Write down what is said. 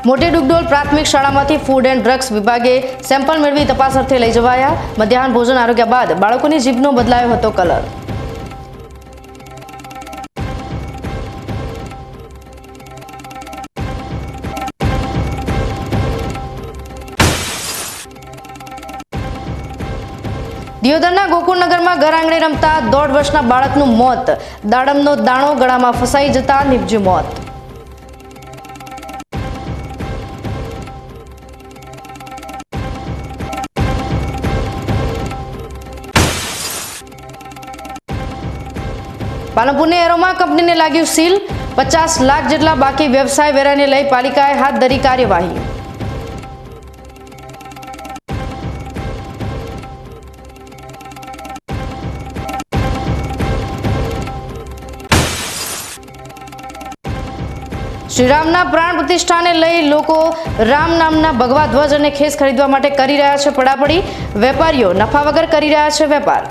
મોટી ડુગડોલ પ્રાથમિક શાળામાંથી food and drugs વિભાગે સેમ્પલ મેળવી તપાસ અર્થે લઈ જવાયા। મધ્યાહન ભોજન આરોગ્ય બાદ બાળકોની જીભનો બદલાયો હતો કલર। દિયોદરના ગોકુળનગરમાં ઘર આંગણે રમતા 1.5 વર્ષના બાળકનું મોત। દાડમનો દાણો ગળામાં ફસાઈ જતા નિપજ્યું મોત। પાલનપુરની એરોમા કંપનીને લાગ્યું સીલ। 50 લાખ જેટલા બાકી વ્યવસાય વેરાને લઈ પાલિકાએ હાથ ધરી કાર્યવાહી। શ્રીરામના પ્રાણ પ્રતિષ્ઠાને લઈ લોકો રામ નામના ભગવા ધ્વજ અને ખેસ ખરીદવા માટે કરી રહ્યા છે પડાપડી। વેપારીઓ નફા વગર કરી રહ્યા છે વેપાર।